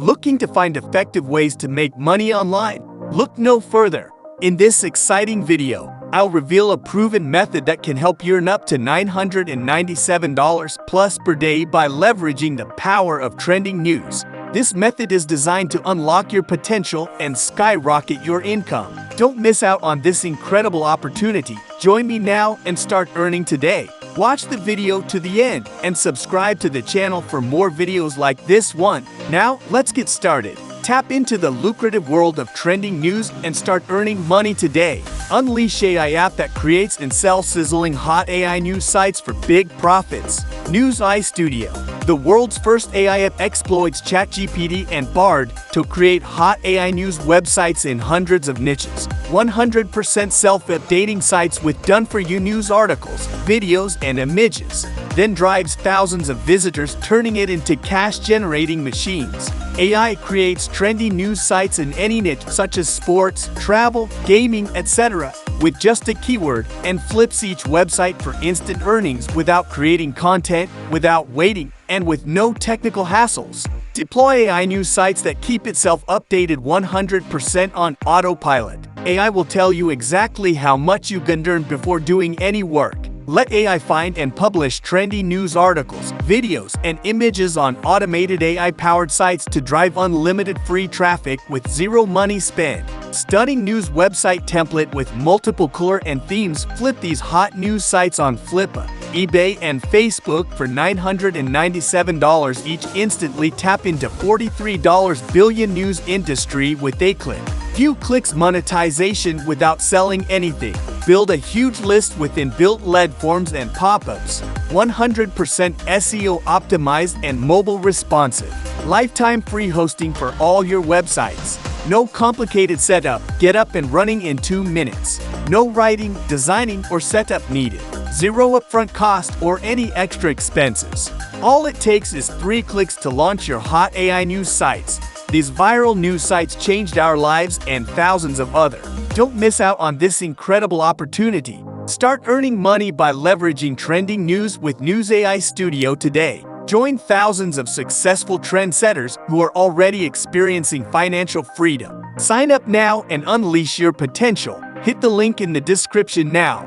Looking to find effective ways to make money online? Look no further. In this exciting video, I'll reveal a proven method that can help you earn up to $997 plus per day by leveraging the power of trending news. This method is designed to unlock your potential and skyrocket your income. Don't miss out on this incredible opportunity. Join me now and start earning today. Watch the video to the end and subscribe to the channel for more videos like this one. Now, let's get started. Tap into the lucrative world of trending news and start earning money today. Unleash AI app that creates and sells sizzling hot AI news sites for big profits. NewsAiStudio, the world's first AI app, exploits ChatGPT and Bard to create hot AI news websites in hundreds of niches. 100% self-updating sites with done-for-you news articles, videos, and images. Then drives thousands of visitors, turning it into cash-generating machines. AI creates trendy news sites in any niche such as sports, travel, gaming, etc. with just a keyword, and flips each website for instant earnings without creating content, without waiting, and with no technical hassles. Deploy AI news sites that keep itself updated 100% on autopilot. AI will tell you exactly how much you can earn before doing any work. Let AI find and publish trendy news articles, videos, and images on automated AI-powered sites to drive unlimited free traffic with zero money spent. Stunning news website template with multiple color and themes. Flip these hot news sites on Flippa, eBay, and Facebook for $997 each. Instantly tap into $43 billion news industry with a click. Few clicks monetization without selling anything. Build a huge list with inbuilt lead forms and pop-ups. 100% SEO optimized and mobile responsive. Lifetime free hosting for all your websites. No complicated setup. Get up and running in 2 minutes. No writing, designing, or setup needed. Zero upfront cost or any extra expenses. All it takes is 3 clicks to launch your hot AI news sites. These viral news sites changed our lives and thousands of others. Don't miss out on this incredible opportunity. Start earning money by leveraging trending news with NewsAiStudio today. Join thousands of successful trendsetters who are already experiencing financial freedom. Sign up now and unleash your potential. Hit the link in the description now.